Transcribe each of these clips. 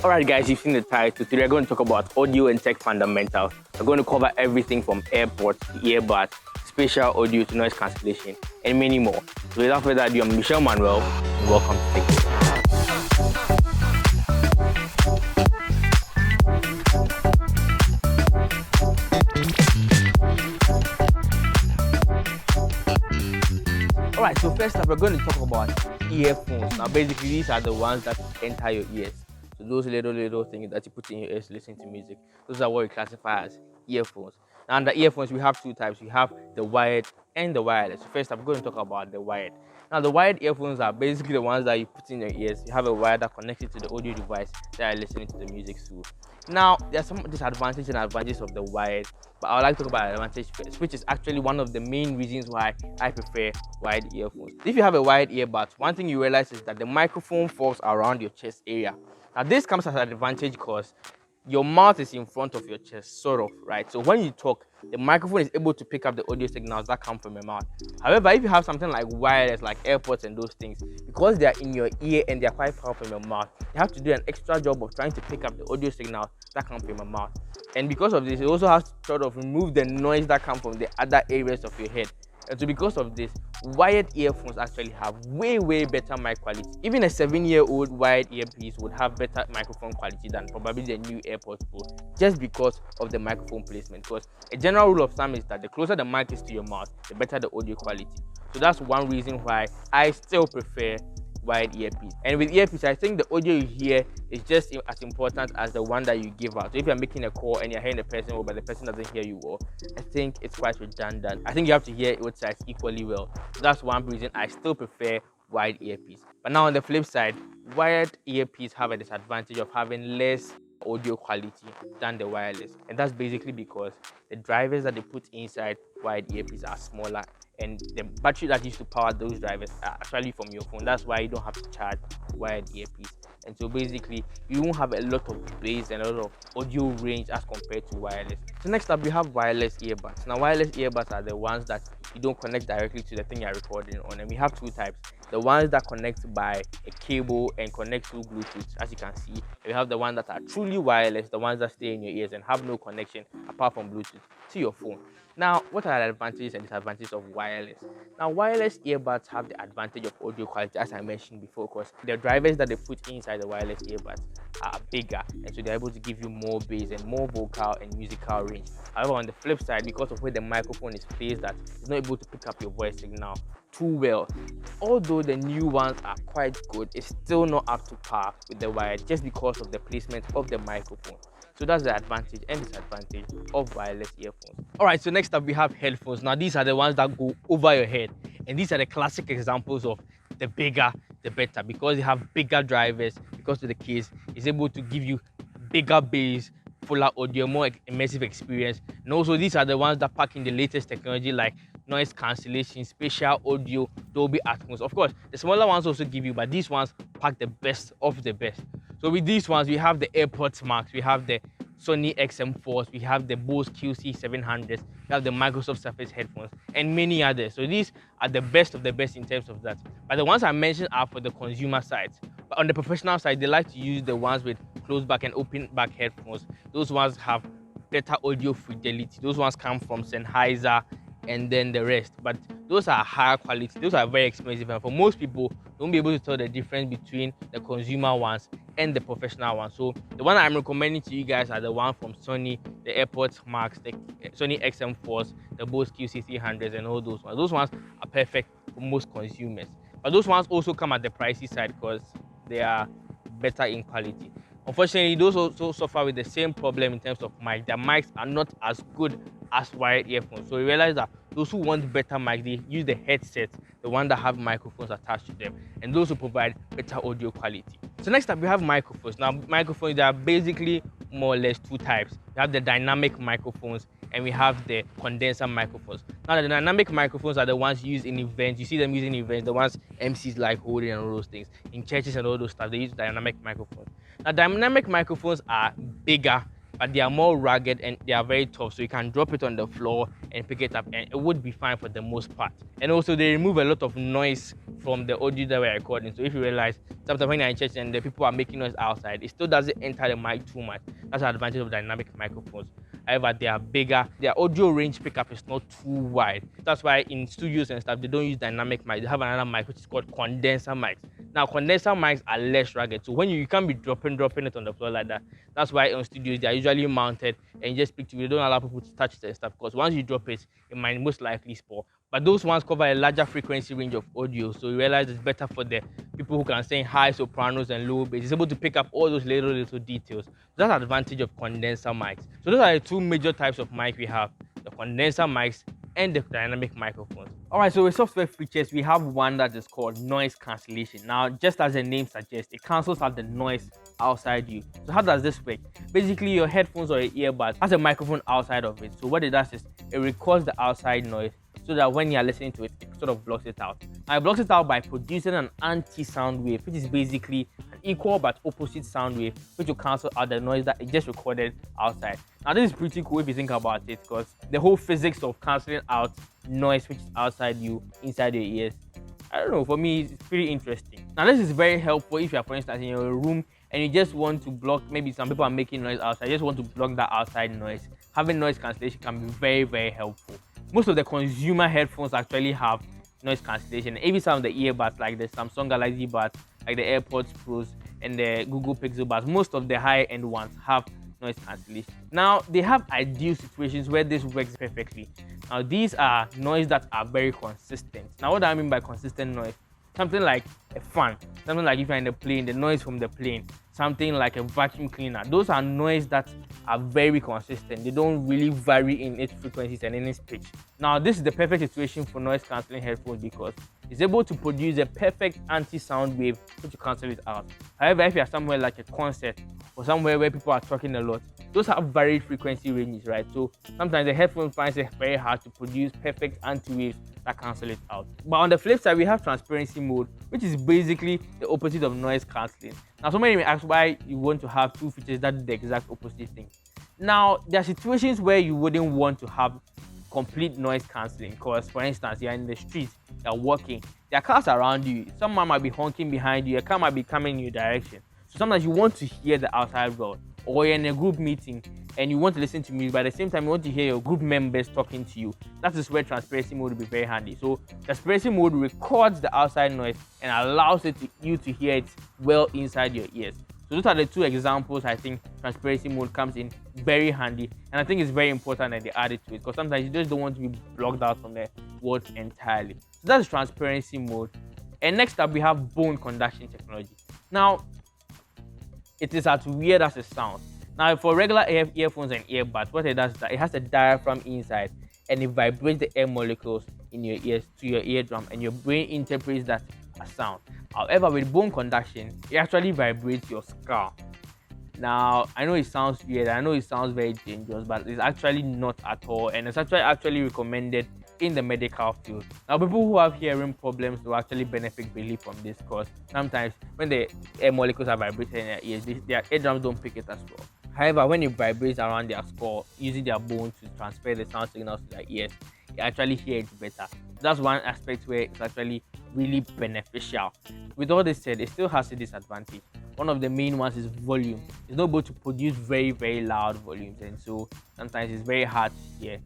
Alright guys, you've seen the title. Today we're going to talk about audio and tech fundamentals. We're going to cover everything from AirPods to earbuds, spatial audio to noise cancellation, and many more. So without further ado, I'm Michelle Manuel, and welcome to Tech Talk. Alright, so first up, we're going to talk about earphones. Now basically, these are the ones that enter your ears. So those little things that you put in your ears to listen to music, those are what we classify as earphones. Now under earphones, we have two types. We have the wired and the wireless. So first, I'm going to talk about the wired. Now the wired earphones are basically the ones that you put in your ears. You have a wire that connects it to the audio device that you're listening to the music through. Now there's some disadvantages and advantages of the wired, but I would like to talk about the advantage first, which is actually one of the main reasons why I prefer wired earphones. If you have a wired earbud, one thing you realize is that the microphone falls around your chest area. Now this comes as an advantage because your mouth is in front of your chest, sort of, right? So when you talk, the microphone is able to pick up the audio signals that come from your mouth. However, if you have something like wireless, like AirPods and those things, because they are in your ear and they are quite far from your mouth, you have to do an extra job of trying to pick up the audio signals that come from your mouth. And because of this, it also has to sort of remove the noise that comes from the other areas of your head. And so because of this, wired earphones actually have way better mic quality. Even a 7-year-old wired earpiece would have better microphone quality than probably the new AirPods Pro, just because of the microphone placement. Because a general rule of thumb is that the closer the mic is to your mouth, the better the audio quality. So that's one reason why I still prefer wired earpiece. And with earpiece, I think the audio you hear is just as important as the one that you give out. So if you're making a call and you're hearing the person well, but the person doesn't hear you well, I think it's quite redundant. I think you have to hear both sides equally well. So that's one reason I still prefer wired earpiece. But now on the flip side, wired earpiece have a disadvantage of having less audio quality than the wireless, and that's basically because the drivers that they put inside wired earpiece are smaller, and the battery that used to power those drivers are actually from your phone. That's why you don't have to charge wired earpiece, and so basically you won't have a lot of bass and a lot of audio range as compared to wireless. So next up, we have wireless earbuds. Now wireless earbuds are the ones that you don't connect directly to the thing you're recording on, and we have two types: the ones that connect by a cable and connect through Bluetooth, as you can see. We have the ones that are truly wireless, the ones that stay in your ears and have no connection apart from Bluetooth to your phone. Now, what are the advantages and disadvantages of wireless? Now, wireless earbuds have the advantage of audio quality, as I mentioned before, because the drivers that they put inside the wireless earbuds are bigger, and so they're able to give you more bass and more vocal and musical range. However, on the flip side, because of where the microphone is placed, that it's not able to pick up your voice signal too well. Although the new ones are quite good, it's still not up to par with the wired, just because of the placement of the microphone. So that's the advantage and disadvantage of wireless earphones. Alright, so next up we have headphones. Now these are the ones that go over your head, and these are the classic examples of the bigger the better, because they have bigger drivers. Because of the case, it's able to give you bigger bass, fuller audio, more immersive experience. And also these are the ones that pack in the latest technology like noise cancellation, spatial audio, Dolby Atmos. Of course, the smaller ones also give you, but these ones pack the best of the best. So with these ones, we have the AirPods Max, we have the Sony XM4s, we have the Bose QC700s, we have the Microsoft Surface headphones, and many others. So these are the best of the best in terms of that. But the ones I mentioned are for the consumer side. But on the professional side, they like to use the ones with closed back and open back headphones. Those ones have better audio fidelity. Those ones come from Sennheiser and then the rest. But those are higher quality. Those are very expensive, and for most people, they won't be able to tell the difference between the consumer ones and the professional ones. So the one I'm recommending to you guys are the one from Sony, the AirPods Max, the Sony XM4s, the Bose QC300s, and all those ones. Those ones are perfect for most consumers. But those ones also come at the pricey side because they are better in quality. Unfortunately, those also suffer with the same problem in terms of mic. Their mics are not as good as wired earphones. So we realize that those who want better mics, they use the headset, the one that have microphones attached to them, and those who provide better audio quality. So next up, we have microphones. Now, microphones, there are basically more or less two types. We have the dynamic microphones and we have the condenser microphones. Now, the dynamic microphones are the ones used in events. You see them using events, the ones MCs like holding and all those things. In churches and all those stuff, they use dynamic microphones. Now, dynamic microphones are bigger, but they are more rugged and they are very tough, so you can drop it on the floor and pick it up and it would be fine for the most part. And also they remove a lot of noise from the audio that we're recording. So if you realize sometimes when you're in church and the people are making noise outside, it still doesn't enter the mic too much. That's the advantage of dynamic microphones. However, they are bigger. Their audio range pickup is not too wide. That's why in studios and stuff, they don't use dynamic mic. They have another mic which is called condenser mics. Now, condenser mics are less rugged. So when you can't be dropping it on the floor like that. That's why in studios, they are usually mounted and you just speak to it. They don't allow people to touch it and stuff because once you drop it, it might most likely spoil. But those ones cover a larger frequency range of audio. So you realize it's better for the people who can sing high sopranos and low bass. It's able to pick up all those little details. So that's the advantage of condenser mics. So those are the two major types of mic we have, the condenser mics and the dynamic microphones. All right, so with software features, we have one that is called noise cancellation. Now, just as the name suggests, it cancels out the noise outside you. So how does this work? Basically, your headphones or your earbuds has a microphone outside of it. So what it does is it records the outside noise so that when you're listening to it, it sort of blocks it out. Now, it blocks it out by producing an anti-sound wave, which is basically an equal but opposite sound wave, which will cancel out the noise that it just recorded outside. Now, this is pretty cool if you think about it, because the whole physics of canceling out noise which is outside you, inside your ears, I don't know, for me, it's pretty interesting. Now, this is very helpful if you are, for instance, in your room and you just want to block, maybe some people are making noise outside, you just want to block that outside noise. Having noise cancellation can be very, very helpful. Most of the consumer headphones actually have noise cancellation. Even some of the earbuds, like the Samsung Galaxy Buds, like the AirPods Pros and the Google Pixel Buds, most of the high-end ones have noise cancellation. Now, they have ideal situations where this works perfectly. Now, these are noise that are very consistent. Now, what do I mean by consistent noise? Something like a fan, something like if you're in the plane, the noise from the plane, something like a vacuum cleaner. Those are noise that are very consistent. They don't really vary in its frequencies and in its pitch. Now, this is the perfect situation for noise cancelling headphones because it's able to produce a perfect anti-sound wave which will cancel it out. However, if you're somewhere like a concert or somewhere where people are talking a lot, those have varied frequency ranges, right? So sometimes the headphone finds it very hard to produce perfect anti-waves that cancel it out. But on the flip side, we have transparency mode, which is basically the opposite of noise cancelling. Now, somebody may ask why you want to have two features that do the exact opposite thing. Now, there are situations where you wouldn't want to have complete noise cancelling because, for instance, you're in the street, you're walking, there are cars around you, someone might be honking behind you, a car might be coming in your direction. So sometimes you want to hear the outside world, or you're in a group meeting and you want to listen to music, but at the same time you want to hear your group members talking to you. That is where transparency mode will be very handy. So transparency mode records the outside noise and allows you to hear it well inside your ears. So those are the two examples I think transparency mode comes in very handy, and I think it's very important that they add it to it because sometimes you just don't want to be blocked out from the world entirely. So that's transparency mode. And next up we have bone conduction technology. Now, it is as weird as it sounds. Now, for regular earphones and earbuds, what it does is that it has a diaphragm inside and it vibrates the air molecules in your ears to your eardrum, and your brain interprets that as sound. However, with bone conduction, it actually vibrates your skull. Now, I know it sounds weird, I know it sounds very dangerous, but it's actually not at all, and it's actually recommended in the medical field. Now, people who have hearing problems will actually benefit greatly from this because sometimes when the air molecules are vibrating in their ears, their eardrums don't pick it as well. However, when it vibrates around their skull, using their bone to transfer the sound signals to their ears, they actually hear it better. That's one aspect where it's actually really beneficial. With all this said, it still has a disadvantage. One of the main ones is volume. It's not able to produce very, very loud volumes, and so sometimes it's very hard to hear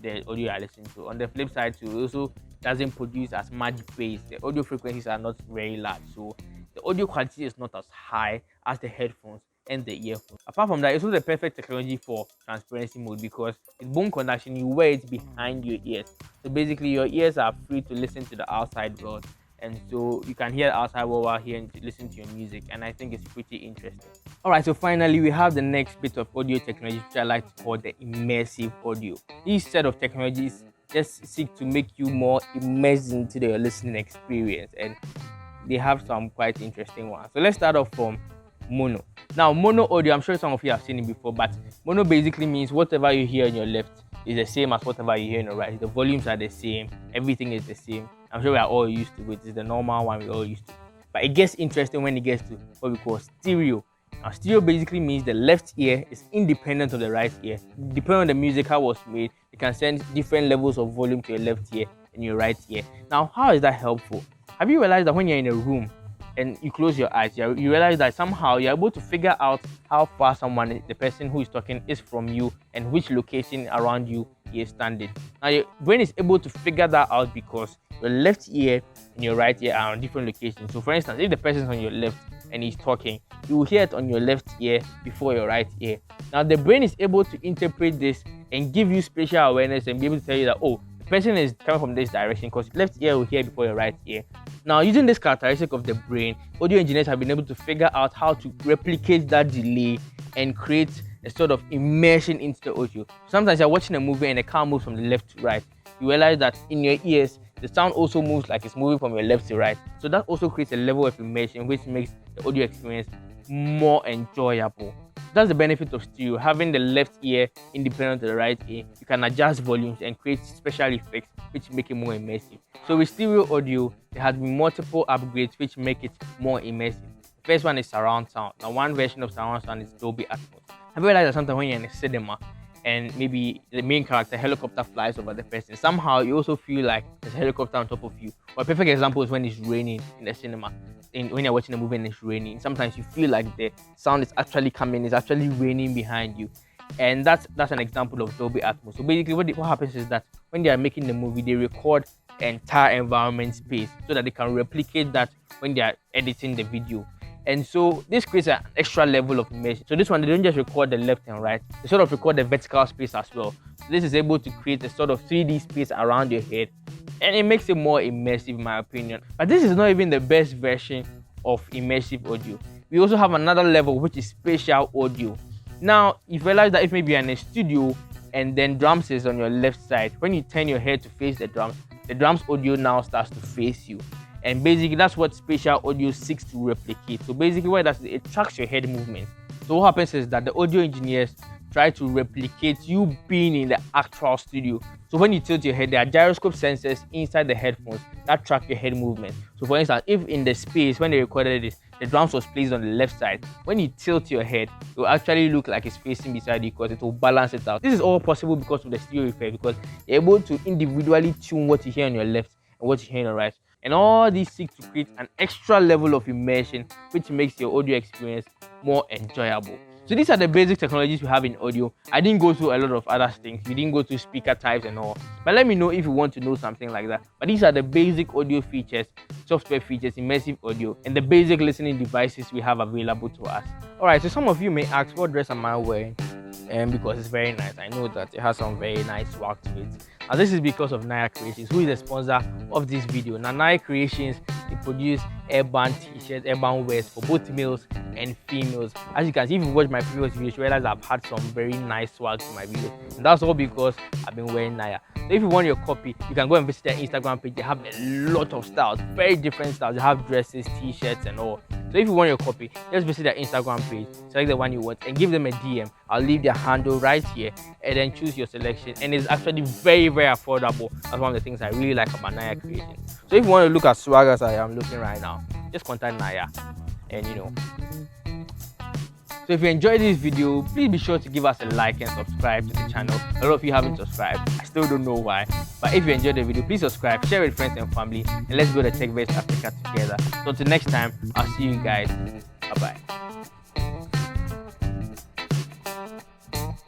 the audio I listen to. On the flip side too, it also doesn't produce as much bass. The audio frequencies are not very large, so the audio quality is not as high as the headphones and the earphones. Apart from that, it's also the perfect technology for transparency mode because with bone conduction, you wear it behind your ears. So basically, your ears are free to listen to the outside world, and so you can hear the outside world while listening to your music, and I think it's pretty interesting. Alright, so finally we have the next bit of audio technology which I like to call the immersive audio. Each set of technologies just seek to make you more immersed into the listening experience, and they have some quite interesting ones. So let's start off from mono. Now, mono audio, I'm sure some of you have seen it before, but mono basically means whatever you hear on your left is the same as whatever you hear on your right. The volumes are the same, everything is the same. I'm sure we are all used to it. It's the normal one we're all used to. But it gets interesting when it gets to what we call stereo. Now, stereo basically means the left ear is independent of the right ear. Depending on the music, how it was made, you can send different levels of volume to your left ear in your right ear. Now, how is that helpful? Have you realized that when you're in a room and you close your eyes, you realize that somehow you're able to figure out how far the person who is talking, is from you, and which location around you he is standing. Now, your brain is able to figure that out because your left ear and your right ear are on different locations. So, for instance, if the person is on your left and he's talking, you will hear it on your left ear before your right ear. Now, the brain is able to interpret this and give you spatial awareness and be able to tell you that, oh, the person is coming from this direction because left ear will hear before your right ear. Now, using this characteristic of the brain, audio engineers have been able to figure out how to replicate that delay and create a sort of immersion into the audio. Sometimes you're watching a movie and the car moves from the left to right. You realize that in your ears, the sound also moves like it's moving from your left to right. So that also creates a level of immersion which makes the audio experience more enjoyable. That's the benefit of stereo. Having the left ear independent of the right ear, you can adjust volumes and create special effects which make it more immersive. So with stereo audio, there has been multiple upgrades which make it more immersive. The first one is surround sound. Now, one version of surround sound is Dolby Atmos. Have you realized that sometimes when you're in a cinema and maybe the main character helicopter flies over the person, somehow you also feel like there's a helicopter on top of you? Well, a perfect example is when it's raining in the cinema. When you're watching a movie and it's raining, sometimes you feel like the sound is actually coming, it's actually raining behind you. And that's an example of Dolby Atmos. So basically what happens is that when they are making the movie, they record the entire environment space so that they can replicate that when they are editing the video. And so this creates an extra level of immersion. So this one, they don't just record the left and right, they sort of record the vertical space as well. So this is able to create a sort of 3D space around your head, and it makes it more immersive in my opinion. But this is not even the best version of immersive audio. We also have another level, which is spatial audio. Now, you realize that if maybe you're in a studio and then drums is on your left side, when you turn your head to face the drums audio now starts to face you. And basically, that's what spatial audio seeks to replicate. So basically, what it does is it tracks your head movement. So what happens is that the audio engineers try to replicate you being in the actual studio. So when you tilt your head, there are gyroscope sensors inside the headphones that track your head movement. So for instance, if in the space when they recorded this, the drums was placed on the left side, when you tilt your head, it will actually look like it's facing beside you because it will balance it out. This is all possible because of the stereo effect, because you're able to individually tune what you hear on your left and what you hear on your right. And all these seek to create an extra level of immersion, which makes your audio experience more enjoyable. So these are the basic technologies we have in audio. I didn't go through a lot of other things. We didn't go through speaker types and all. But let me know if you want to know something like that. But these are the basic audio features, software features, immersive audio, and the basic listening devices we have available to us. Alright, so some of you may ask, what dress am I wearing? Because it's very nice. I know that it has some very nice swag to it. And this is because of Naya Creations, who is the sponsor of this video. Now, Naya Creations, they produce airband t-shirts, airband wears for both males and females. As you can see, if you watch my previous videos, you realize I've had some very nice swag in my videos. And that's all because I've been wearing Naya. So if you want your copy, you can go and visit their Instagram page. They have a lot of styles, very different styles. They have dresses, t-shirts, and all. So if you want your copy, just visit their Instagram page, select the one you want, and give them a DM. I'll leave their handle right here, and then choose your selection. And it's actually very, very affordable. That's one of the things I really like about Naya Creations. So if you want to look at swag as I am looking right now, just contact Naya, and So if you enjoyed this video, please be sure to give us a like and subscribe to the channel. A lot of you haven't subscribed. I still don't know why. But if you enjoyed the video, please subscribe, share with friends and family, and let's go to TechVerse Africa together. So until next time, I'll see you guys. Bye-bye.